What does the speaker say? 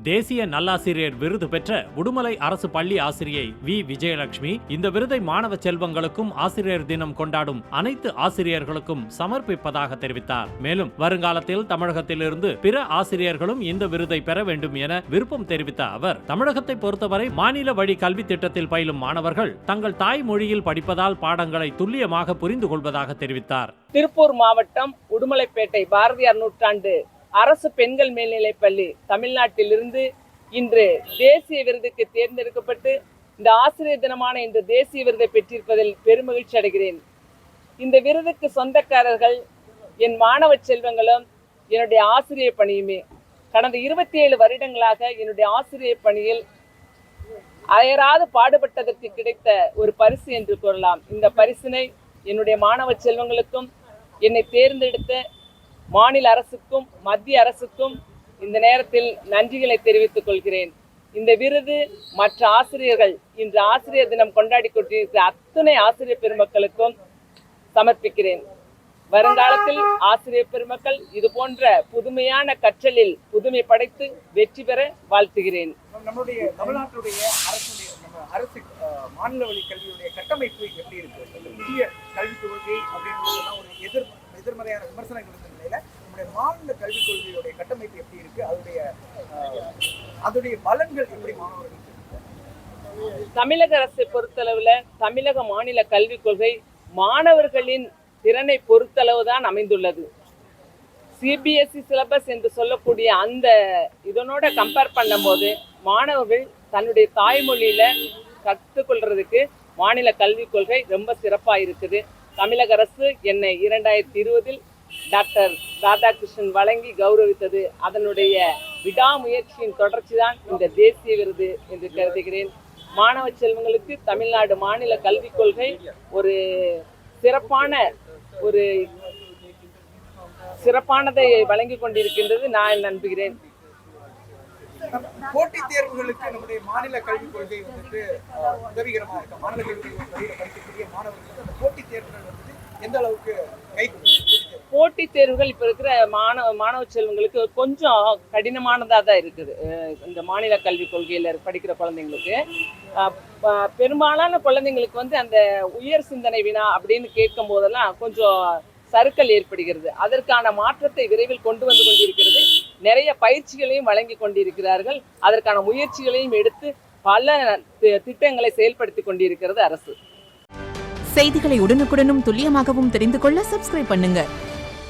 தேசிய நல்லாசிரியர் விருது பெற்ற உடுமலை அரசு பள்ளி ஆசிரியை வி விஜயலட்சுமி இந்த விருதை மாணவ செல்வங்களுக்கும் ஆசிரியர் தினம் கொண்டாடும் அனைத்து ஆசிரியர்களுக்கும் சமர்ப்பிப்பதாக தெரிவித்தார். மேலும் வருங்காலத்தில் தமிழகத்திலிருந்து பிற ஆசிரியர்களும் இந்த விருதை பெற வேண்டும் என விருப்பம் தெரிவித்த அவர், தமிழகத்தை பொறுத்தவரை மாநில வழி கல்வி திட்டத்தில் பயிலும் மாணவர்கள் தங்கள் தாய்மொழியில் படிப்பதால் பாடங்களை துல்லியமாக புரிந்து கொள்வதாக தெரிவித்தார். திருப்பூர் மாவட்டம் உடுமலைப்பேட்டை பாரதியார் நூற்றாண்டு அரசு பெண்கள் மேல்நிலைப்பள்ளி தமிழ்நாட்டிலிருந்து இன்று தேசிய விருதுக்கு தேர்ந்தெடுக்கப்பட்டு இந்த ஆசிரியர் தினமான இன்று தேசிய விருதை பெற்றிருப்பதில் பெருமகிழ்ச்சி அடைகிறேன். இந்த விருதுக்கு சொந்தக்காரர்கள் என் மாணவ செல்வங்களும் என்னுடைய ஆசிரியர் பணியுமே. கடந்த 27 வருடங்களாக என்னுடைய ஆசிரியர் பணியில் அயராது பாடுபட்டதற்கு கிடைத்த ஒரு பரிசு என்று கூறலாம். இந்த பரிசினை என்னுடைய மாணவ செல்வங்களுக்கும் என்னை தேர்ந்தெடுத்த மாநில அரசுக்கும் மத்திய அரசுக்கும் இந்த நேரத்தில் நன்றிகளை தெரிவித்துக் கொள்கிறேன். இந்த விருது மற்ற ஆசிரியர்கள் இன்று ஆசிரியர் தினம் கொண்டாடி கொண்டிருக்கிற அத்தனை ஆசிரியர் பெருமக்களுக்கும் சமர்ப்பிக்கிறேன். வருங்காலத்தில் ஆசிரியர் பெருமக்கள் இது போன்ற புதுமையான கற்றலில் புதுமை படைத்து வெற்றி பெற வாழ்த்துகிறேன். நம்முடைய தமிழ்நாட்டுடைய அரசு மாநில வழி கல்வியுடைய கட்டமைப்பு எப்படி இருக்கு? புதிய கல்விக் கொள்கை அப்படின்றதுலாம் ஒரு எதிர்மறையான விமர்சனங்கள் இருந்த நிலையில நம்முடைய மாநில கல்விக் கொள்கையுடைய கட்டமைப்பு எப்படி இருக்கு? அதோடைய பலன்கள் எப்படி மாணவர்களுக்கு? தமிழக அரசை பொறுத்தளவுல தமிழக மாநில கல்விக் கொள்கை மாணவர்களின் திறனை பொறுத்தளவுதான் அமைந்துள்ளது. சிபிஎஸ்இ சிலபஸ் என்று சொல்லக்கூடிய அந்த இதனோட கம்பேர் பண்ணும்போது மாணவர்கள் தன்னுடைய தாய்மொழியில கற்றுக்கொள்றதுக்கு மாநில கல்விக் கொள்கை ரொம்ப சிறப்பாக இருக்குது. தமிழக அரசு என்னை 2020 டாக்டர் ராதாகிருஷ்ணன் வழங்கி கௌரவித்தது. அதனுடைய விடாமுயற்சியின் தொடர்ச்சி தான் இந்த தேசிய விருது என்று கருதுகிறேன். மாணவ செல்வங்களுக்கு தமிழ்நாடு மாநில கல்விக் கொள்கை ஒரு சிறப்பானதை வழங்கி கொண்டிருக்கின்றது நான் நம்புகிறேன். போட்டித் தேர்வுகளுக்கு நம்முடைய மாநில கல்விக் கொள்கை வந்துட்டு உதவிகரமாக இருக்கு. மாநில கல்விக் கொள்கையில் படிக்கக்கூடிய மாணவர்களுக்கு அந்த போட்டித் தேர்வுகள் வந்துட்டு எந்த அளவுக்கு கை போட்டித் தேர்வுகள் இப்போ இருக்கிற மாணவ செல்வங்களுக்கு கொஞ்சம் கடினமானதாக தான் இருக்குது. இந்த மாநில கல்விக் கொள்கையில் படிக்கிற குழந்தைங்களுக்கு பெரும்பாலான குழந்தைங்களுக்கு வந்து அந்த உயர் சிந்தனை வினா அப்படின்னு கேட்கும் போதெல்லாம் கொஞ்சம் சறுக்கல் ஏற்படுகிறது. அதற்கான மாற்றத்தை விரைவில் கொண்டு வந்து கொண்டிருக்கிறது. நிறைய பயிற்சிகளையும் வழங்கி கொண்டிருக்கிறார்கள். அதற்கான முயற்சிகளையும் எடுத்து பல திட்டங்களை செயல்படுத்தி கொண்டிருக்கிறது அரசு. செய்திகளை உடனுக்குடனும் துல்லியமாகவும் தெரிந்து கொள்ள சப்ஸ்கிரைப் பண்ணுங்க.